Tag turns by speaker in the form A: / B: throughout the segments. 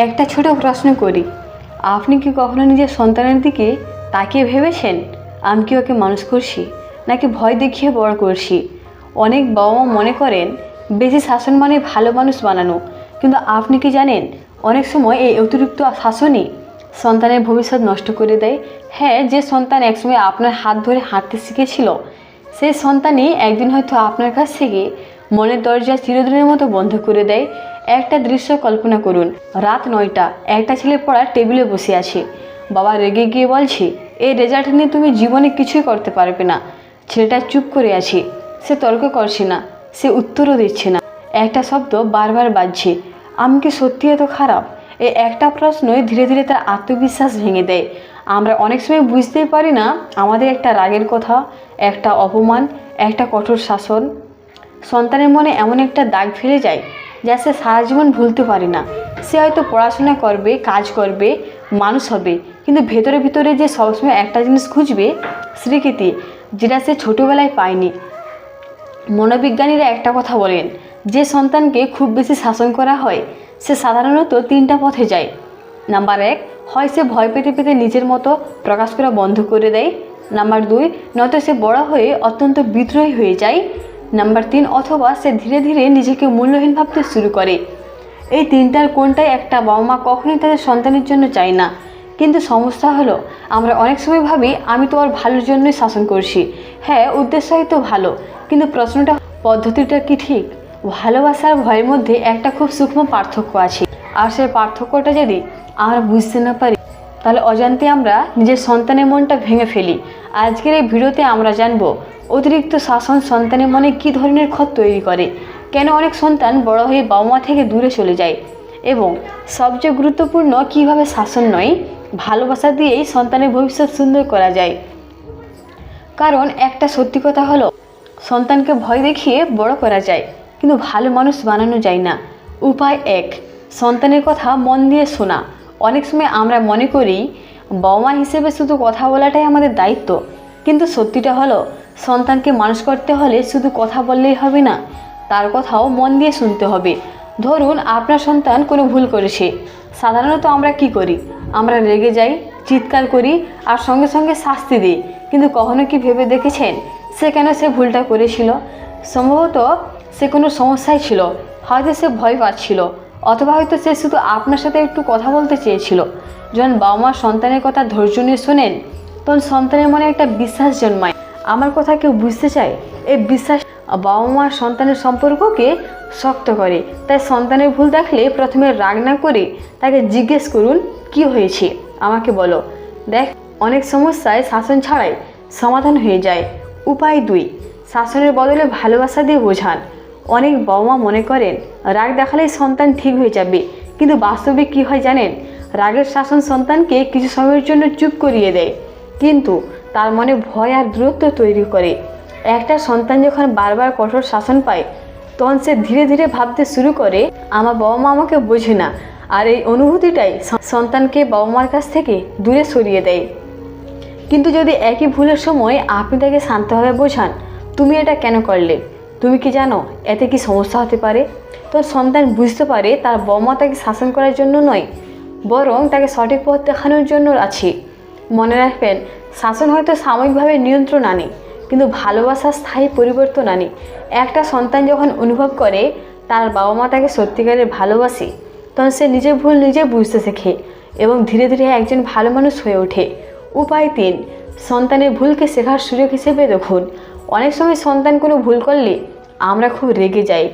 A: একটা ছোট প্রশ্ন করি, আপনি কি কখনো নিজের সন্তানের দিকে তাকিয়ে ভেবেছেন আমি কি ওকে মানুষ করছি নাকি ভয় দেখিয়ে বড় করছি? অনেক বাবা মা মনে করেন বেশি শাসন মানে ভালো মানুষ বানানো, কিন্তু আপনি কি জানেন অনেক সময় এই অতিরিক্ত শাসনই সন্তানের ভবিষ্যৎ নষ্ট করে দেয়। হ্যাঁ, যে সন্তান একসময় আপনার হাত ধরে হাঁটতে শিখেছিল সেই সন্তানই একদিন হয়তো আপনার কাছ থেকে মনের দরজা চিরদিনের মতো বন্ধ করে দেয়। একটা দৃশ্য কল্পনা করুন, রাত 9টা, একটা ছেলে পড়ার টেবিলে বসে আছে। বাবা রেগে গিয়ে বলছে, এই রেজাল্ট নিয়ে তুমি জীবনে কিছুই করতে পারবে না। ছেলেটা চুপ করে আছে, সে তর্ক করছে না, সে উত্তরও দিচ্ছে না। একটা শব্দ বারবার বাজছে, আমি কি সত্যি এত খারাপ? এই একটা প্রশ্নই ধীরে ধীরে তার আত্মবিশ্বাস ভেঙে দেয়। আমরা অনেক সময় বুঝতেই পারি না আমাদের একটা রাগের কথা, একটা অপমান, একটা কঠোর শাসন সন্তানের মনে এমন একটা দাগ ফেলে যায় যা সে সারা জীবন ভুলতে পারে না। সে হয়তো পড়াশোনা করবে, কাজ করবে, মানুষ হবে, কিন্তু ভেতরে ভিতরে যে সবসময় একটা জিনিস খুঁজবে, স্বীকৃতি, যেটা সে ছোটোবেলায় পায়নি। মনোবিজ্ঞানীরা একটা কথা বলেন, যে সন্তানকে খুব বেশি শাসন করা হয় সে সাধারণত 3টা পথে যায়। নাম্বার 1, হয় সে ভয় পেতে পেতে নিজের মতো প্রকাশ করা বন্ধ করে দেয়। নাম্বার 2, নয়তো সে বড় হয়ে অত্যন্ত বিদ্রোহী হয়ে যায়। নাম্বার 3, অথবা সে ধীরে ধীরে নিজেকে মূল্যহীন ভাবতে শুরু করে। এই 3টার কোনটাই একটা বাবা মা কখনোই তাদের সন্তানের জন্য চায় না। কিন্তু সমস্যা হলো আমরা অনেক সময় ভাবি আমি তো ওর ভালোর জন্যই শাসন করছি। হ্যাঁ, উদ্দেশ্য হয়তো ভালো, কিন্তু প্রশ্নটা পদ্ধতিটা কি ঠিক? ভালোবাসার ভয়ের মধ্যে একটা খুব সূক্ষ্ম পার্থক্য আছে, আর সেই পার্থক্যটা যদি আমরা বুঝতে না পারি তাহলে অজান্তে আমরা নিজের সন্তানের মনটা ভেঙে ফেলি। আজকের এই ভিডিওতে আমরা জানব অতিরিক্ত শাসন সন্তানের মনে কী ধরনের ক্ষত তৈরি করে, কেন অনেক সন্তান বড় হয়ে বাবা মা থেকে দূরে চলে যায়, এবং সবচেয়ে গুরুত্বপূর্ণ কীভাবে শাসন নয় ভালোবাসা দিয়েই সন্তানের ভবিষ্যৎ সুন্দর করা যায়। কারণ একটা সত্যি কথা হলো, সন্তানকে ভয় দেখিয়ে বড় করা যায়, কিন্তু ভালো মানুষ বানানো যায় না। উপায় 1, সন্তানের কথা মন দিয়ে শোনা। অনেক সময় আমরা মনে করি বাবা মা হিসেবে শুধু কথা বলাটাই আমাদের দায়িত্ব, কিন্তু সত্যিটা হলো সন্তানকে মানুষ করতে হলে শুধু কথা বললেই হবে না, তার কথাও মন দিয়ে শুনতে হবে। ধরুন আপনার সন্তান কোনো ভুল করেছে, সাধারণত আমরা কি করি? আমরা রেগে যাই, চিৎকার করি আর সঙ্গে সঙ্গে শাস্তি দিই। কিন্তু কখনো কি ভেবে দেখেছেন সে কেন সে ভুলটা করেছিল? সম্ভবত সে কোনো সমস্যায় ছিল, হয়তো সে ভয় পাচ্ছিল, অথবা হয়তো সে শুধু আপনার সাথে একটু কথা বলতে চেয়েছিল। যখন বাবা মা সন্তানের কথা ধৈর্য নিয়ে শোনেন তখন সন্তানের মনে একটা বিশ্বাস জন্মায়, আমার কথা কেউ বুঝতে চায়। এই বিশ্বাস বাবা মার সন্তানের সম্পর্ককে শক্ত করে। তাই সন্তানের ভুল দেখলে প্রথমে রাগ না করে তাকে জিজ্ঞেস করুন, কি হয়েছে আমাকে বলো। দেখ, অনেক সমস্যায় শাসন ছাড়াই সমাধান হয়ে যায়। উপায় 2, শাসনের বদলে ভালোবাসা দিয়ে বোঝান। অনেক বাবা মা মনে করেন রাগ দেখালেই সন্তান ঠিক হয়ে যাবে, কিন্তু বাস্তবে কি হয় জানেন? রাগের শাসন সন্তানকে কিছু সময়ের জন্য চুপ করিয়ে দেয়, কিন্তু তার মনে ভয় আর দূরত্ব তৈরি করে। একটা সন্তান যখন বারবার কঠোর শাসন পায় তখন সে ধীরে ধীরে ভাবতে শুরু করে আমার বাবা মা আমাকে বোঝে না, আর এই অনুভূতিটাই সন্তানকে বাবা মার কাছ থেকে দূরে সরিয়ে দেয়। কিন্তু যদি একই ভুলের সময় আপনি তাকে শান্তভাবে বোঝান, তুমি এটা কেন করলে, তুমি কি জানো এতে কি সমস্যা হতে পারে, তো সন্তান বুঝতে পারে তার বাবা মা তাকে শাসন করার জন্য নয়, বরং তাকে সঠিক পথ দেখানোর জন্য আছে। মনে রাখবেন, শাসন হয়তো সাময়িকভাবে নিয়ন্ত্রণ আনে, কিন্তু ভালোবাসা স্থায়ী পরিবর্তন আনে। একটা সন্তান যখন অনুভব করে তার বাবা মা তাকে সত্যিকারের ভালোবাসে, তখন সে নিজের ভুল নিজে বুঝতে শেখে এবং ধীরে ধীরে একজন ভালো মানুষ হয়ে ওঠে। উপায় 3, সন্তানের ভুলকে শেখার সুযোগ হিসেবে দেখুন। অনেক সময় সন্তান কোনো ভুল করলে আমরা খুব রেগে যাই,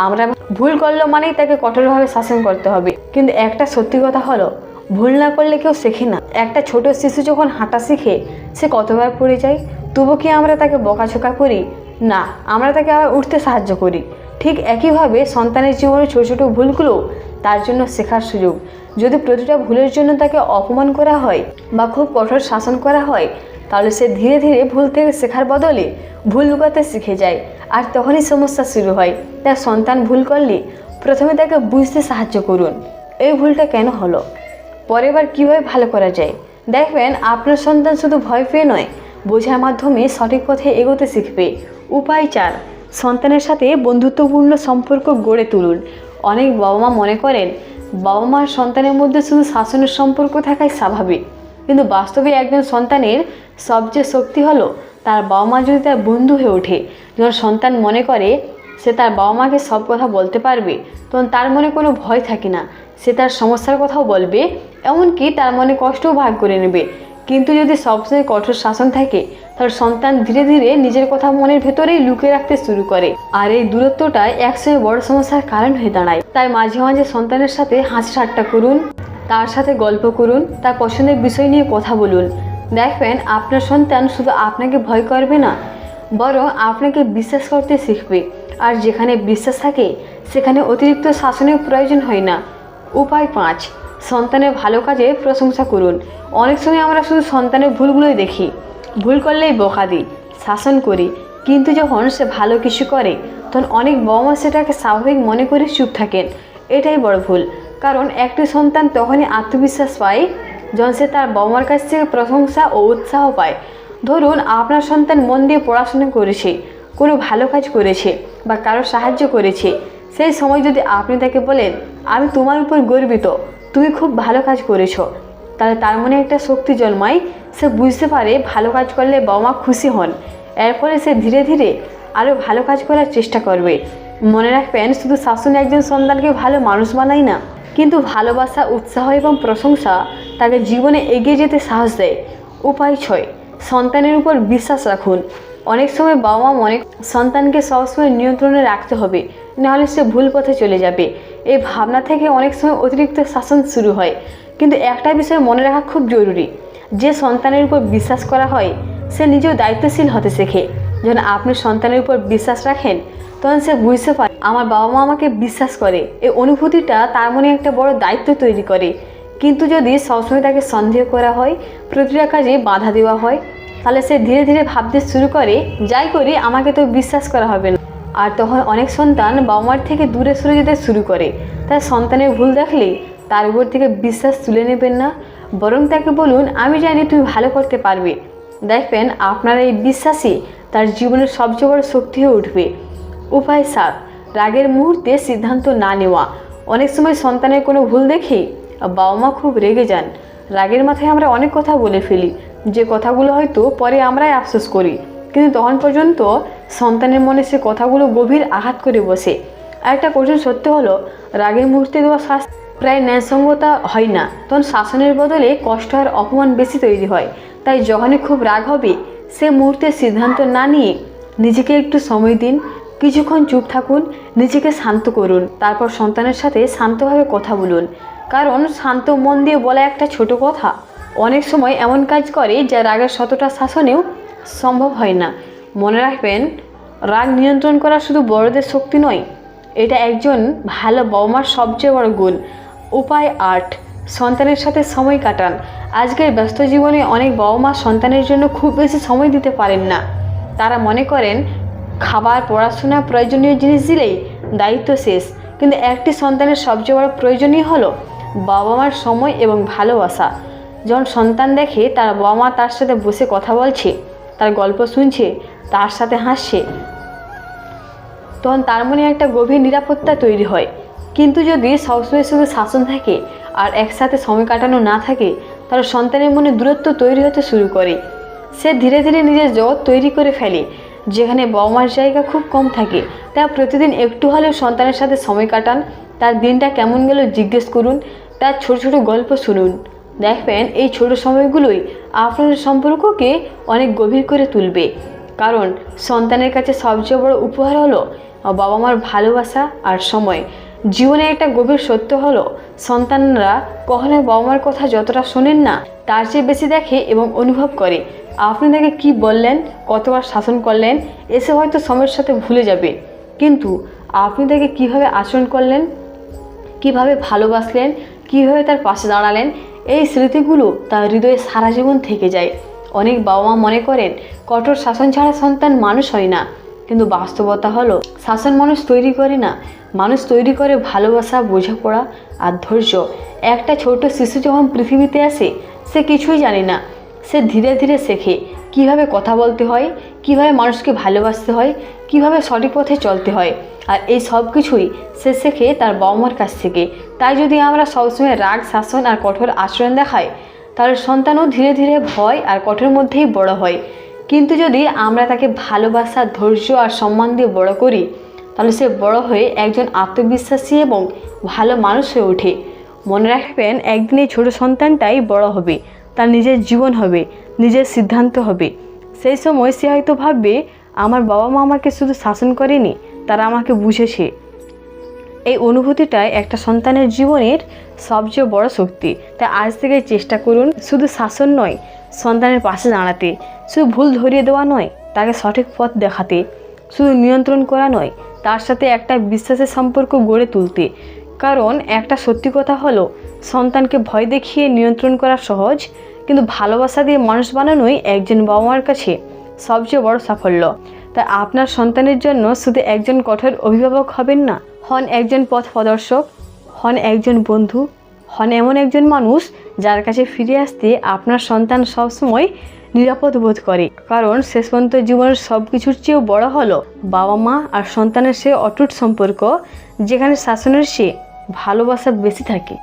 A: আমরা ভুল করলো মানেই তাকে কঠোরভাবে শাসন করতে হবে। কিন্তু একটা সত্যি কথা হলো, ভুল না করলে কেউ শেখে না। একটা ছোট শিশু যখন হাঁটা শিখে সে কতবার পড়ে যায়, তবু কি আমরা তাকে বকাঝোকা করি? না, আমরা তাকে আবার উঠতে সাহায্য করি। ঠিক একইভাবে সন্তানের জীবনে ছোটো ছোটো ভুলগুলো তার জন্য শেখার সুযোগ। যদি প্রতিটা ভুলের জন্য তাকে অপমান করা হয় বা খুব কঠোর শাসন করা হয়, তাহলে সে ধীরে ধীরে ভুল থেকে শেখার বদলে ভুল লুকাতে শিখে যায়, আর তখনই সমস্যা শুরু হয়। তার সন্তান ভুল করলে প্রথমে তাকে বুঝতে সাহায্য করুন, এই ভুলটা কেন হলো, পরের বার কীভাবে ভালো করা যায়। দেখবেন আপনার সন্তান শুধু ভয় পেয়ে নয়, বোঝার মাধ্যমে সঠিক পথে এগোতে শিখবে। উপায় 4, সন্তানের সাথে বন্ধুত্বপূর্ণ সম্পর্ক গড়ে তুলুন। অনেক বাবা মা মনে করেন বাবা মার সন্তানের মধ্যে শুধু শাসনের সম্পর্ক থাকাই স্বাভাবিক, কিন্তু বাস্তবে একজন সন্তানের সবচেয়ে শক্তি হলো তার বাবা মা যদি তার বন্ধু হয়ে ওঠে। যখন সন্তান মনে করে সে তার বাবা মাকে সব কথা বলতে পারবে, তখন তার মনে কোনো ভয় থাকে না, সে তার সমস্যার কথাও বলবে, এমনকি তার মনে কষ্টও ভাগ করে নেবে। কিন্তু যদি সবসময় কঠোর শাসন থাকে, তাহলে সন্তান ধীরে ধীরে নিজের কথা মনের ভেতরেই লুকিয়ে রাখতে শুরু করে, আর এই দূরত্বটাই একসময় বড় সমস্যার কারণ হয়ে দাঁড়ায়। তাই মাঝে মাঝে সন্তানের সাথে হাসি ঠাট্টা করুন, তার সাথে গল্প করুন, তার পছন্দের বিষয় নিয়ে কথা বলুন। দেখবেন আপনার সন্তান শুধু আপনাকে ভয় করবে না, বরং আপনাকে বিশ্বাস করতে শিখবে। আর যেখানে বিশ্বাস থাকে সেখানে অতিরিক্ত শাসনের প্রয়োজন হয় না। উপায় 5, সন্তানের ভালো কাজে প্রশংসা করুন। অনেক সময় আমরা শুধু সন্তানের ভুলগুলোই দেখি, ভুল করলেই বকা দিই, শাসন করি, কিন্তু যখন সে ভালো কিছু করে তখন অনেক বাবা মা সেটাকে স্বাভাবিক মনে করে চুপ থাকেন। এটাই বড় ভুল, কারণ একটি সন্তান তখনই আত্মবিশ্বাস পায় যখন সে তার বাবা মার কাছ থেকে প্রশংসা ও উৎসাহ পায়। ধরুন আপনার সন্তান মন দিয়ে পড়াশোনা করেছে, কোনো ভালো কাজ করেছে বা কারো সাহায্য করেছে, সেই সময় যদি আপনি তাকে বলেন, আমি তোমার উপর গর্বিত, তুমি খুব ভালো কাজ করেছো, তাহলে তার মনে একটা শক্তি জন্মায়। সে বুঝতে পারে ভালো কাজ করলে বাবা মা খুশি হন, এর ফলে সে ধীরে ধীরে আরও ভালো কাজ করার চেষ্টা করবে। মনে রাখবেন, শুধু শাসন একজন সন্তানকে ভালো মানুষ বানায় না, কিন্তু ভালোবাসা, উৎসাহ এবং প্রশংসা তাকে জীবনে এগিয়ে যেতে সাহস দেয়। উপায় 6, সন্তানের উপর বিশ্বাস রাখুন। অনেক সময় বাবা মা মনে সন্তানকে সবসময় নিয়ন্ত্রণে রাখতে হবে, নাহলে সে ভুল পথে চলে যাবে। এই ভাবনা থেকে অনেক সময় অতিরিক্ত শাসন শুরু হয়। কিন্তু একটা বিষয় মনে রাখা খুব জরুরি, যে সন্তানের উপর বিশ্বাস করা হয় সে নিজেও দায়িত্বশীল হতে শেখে। যখন আপনি সন্তানের উপর বিশ্বাস রাখেন, তখন সে বুঝতে পারে আমার বাবা মা আমাকে বিশ্বাস করে। এই অনুভূতিটা তার মনে একটা বড় দায়িত্ব তৈরি করে। কিন্তু যদি সবসময় তাকে সন্দেহ করা হয়, প্রতিটা কাজে বাধা দেওয়া হয়, তাহলে সে ধীরে ধীরে ভাবতে শুরু করে, যাই করি আমাকে তো বিশ্বাস করা হবে না। আর তখন অনেক সন্তান বাবা মার থেকে দূরে সরে যেতে শুরু করে। তাই সন্তানের ভুল দেখলে তার উপর থেকে বিশ্বাস তুলে নেবেন না, বরং তাকে বলুন, আমি জানি তুমি ভালো করতে পারবে। দেখবেন আপনার এই বিশ্বাসই তার জীবনের সবচেয়ে বড় শক্তি হয়ে উঠবে। উপায় 7, রাগের মুহূর্তে সিদ্ধান্ত না নেওয়া। অনেক সময় সন্তানের কোনো ভুল দেখে বাবা মা খুব রেগে যান। রাগের মাথায় আমরা অনেক কথা বলে ফেলি, যে কথাগুলো হয়তো পরে আমরাই আফসোস করি, কিন্তু তখন পর্যন্ত সন্তানের মনে সে কথাগুলো গভীর আঘাত করে বসে। আর একটা কঠিন সত্য হলো, রাগের মুহূর্তে দেওয়া শাস্তি প্রায় ন্যায়সঙ্গতা হয় না, তখন শাসনের বদলে কষ্ট আর অপমান বেশি তৈরি হয়। তাই যখনই খুব রাগ হবে, সে মুহূর্তে সিদ্ধান্ত না নিয়ে নিজেকে একটু সময় দিন, কিছুক্ষণ চুপ থাকুন, নিজেকে শান্ত করুন, তারপর সন্তানের সাথে শান্তভাবে কথা বলুন। কারণ শান্ত মন দিয়ে বলা একটা ছোট কথা অনেক সময় এমন কাজ করে যা রাগের শতটা শাসনেও সম্ভব হয় না। মনে রাখবেন, রাগ নিয়ন্ত্রণ করা শুধু বড়দের শক্তি নয়, এটা একজন ভালো বাবা মার সবচেয়ে বড় গুণ। উপায় 8, সন্তানের সাথে সময় কাটান। আজকের ব্যস্ত জীবনে অনেক বাবা মা সন্তানের জন্য খুব বেশি সময় দিতে পারেন না। তারা মনে করেন খাবার, পড়াশোনা, প্রয়োজনীয় জিনিস দিলেই দায়িত্ব শেষ। কিন্তু একটি সন্তানের সবচেয়ে বড় প্রয়োজনীয় হলো বাবা মার সময় এবং ভালোবাসা। যখন সন্তান দেখে তার বাবা মা তার সাথে বসে কথা বলছে, তার গল্প শুনছে, তার সাথে হাসছে, তখন তার মনে একটা গভীর নিরাপত্তা তৈরি হয়। কিন্তু যদি সবসময় শুধু শাসন থাকে আর একসাথে সময় কাটানো না থাকে, তাহলে সন্তানের মনে দূরত্ব তৈরি হতে শুরু করে। সে ধীরে ধীরে নিজের জগৎ তৈরি করে ফেলে, যেখানে বাবা মার জায়গা খুব কম থাকে। তাই প্রতিদিন একটু হলেও সন্তানের সাথে সময় কাটান, তার দিনটা কেমন গেল জিজ্ঞেস করুন, তার ছোট ছোট গল্প শুনুন। দেখবেন এই ছোট সময়গুলোই আপনাদের সম্পর্ককে অনেক গভীর করে তুলবে। কারণ সন্তানের কাছে সবচেয়ে বড় উপহার হলো বাবা মার ভালোবাসা আর সময়। জীবনে একটা গভীর সত্য হলো, সন্তানরা কখনোই বাবা মার কথা যতটা শোনেন না, তার চেয়ে বেশি দেখে এবং অনুভব করে। আপনি তাকে কী বললেন, কতবার শাসন করলেন, এসে হয়তো সময়ের সাথে ভুলে যাবে, কিন্তু আপনি তাকে কীভাবে আচরণ করলেন, কিভাবে ভালোবাসলেন, কিভাবে তার পাশে দাঁড়ালেন, এই স্মৃতিগুলো তার হৃদয়ে সারা জীবন থেকে যায়। অনেক বাবা মা মনে করেন কঠোর শাসন ছাড়া সন্তান মানুষ হয় না, কিন্তু বাস্তবতা হলো শাসন মানুষ তৈরি করে না, মানুষ তৈরি করে ভালোবাসা, বোঝাপড়া আর ধৈর্য। একটা ছোট শিশু যখন পৃথিবীতে আসে, সে কিছুই জানে না, সে ধীরে ধীরে শেখে, কিভাবে কথা বলতে হয়, কিভাবে মানুষকে ভালোবাসতে হয়, কিভাবে সঠিক পথে চলতে হয়। আর এই সব কিছুই সে শেখে তার বাবা মার কাছ থেকে। তাই যদি আমরা সবসময় রাগ, শাসন আর কঠোর আচরণ দেখাই, তাহলে সন্তানও ধীরে ধীরে ভয় আর কঠোর মধ্যেই বড় হয়। কিন্তু যদি আমরা তাকে ভালোবাসা, ধৈর্য আর সম্মান দিয়ে বড় করি, তাহলে সে বড় হয়ে একজন আত্মবিশ্বাসী এবং ভালো মানুষ হয়ে ওঠে। মনে রাখবেন, একদিন এই ছোটো সন্তানটাই বড় হবে, তার নিজের জীবন হবে, নিজের সিদ্ধান্ত হবে। সেই সময় সে হয়তো ভাববে, আমার বাবা মা আমাকে শুধু শাসন করেনি, তারা আমাকে বুঝেছে। এই অনুভূতিটাই একটা সন্তানের জীবনের সবচেয়ে বড় শক্তি। তাই আজ থেকে চেষ্টা করুন শুধু শাসন নয়, সন্তানের পাশে দাঁড়াতে, শুধু ভুল ধরিয়ে দেওয়া নয়, তাকে সঠিক পথ দেখাতে, শুধু নিয়ন্ত্রণ করা নয়, তার সাথে একটা বিশ্বাসের সম্পর্ক গড়ে তুলতে। কারণ একটা সত্যি কথা হলো, সন্তানকে ভয় দেখিয়ে নিয়ন্ত্রণ করা সহজ, কিন্তু ভালোবাসা দিয়ে মানুষ বানানোই একজন বাবা মার কাছে সবচেয়ে বড় সাফল্য। তাই আপনার সন্তানের জন্য শুধু একজন কঠোর অভিভাবক হবেন না, হন একজন পথ প্রদর্শক, হন একজন বন্ধু, হন এমন একজন মানুষ যার কাছে ফিরে আসতে আপনার সন্তান সবসময় নিরাপদ বোধ করে। কারণ শেষ পর্যন্ত জীবনের সব কিছুর চেয়েও বড় হলো বাবা মা আর সন্তানের সে অটুট সম্পর্ক, যেখানে শাসনের চেয়ে ভালোবাসা বেশি থাকে।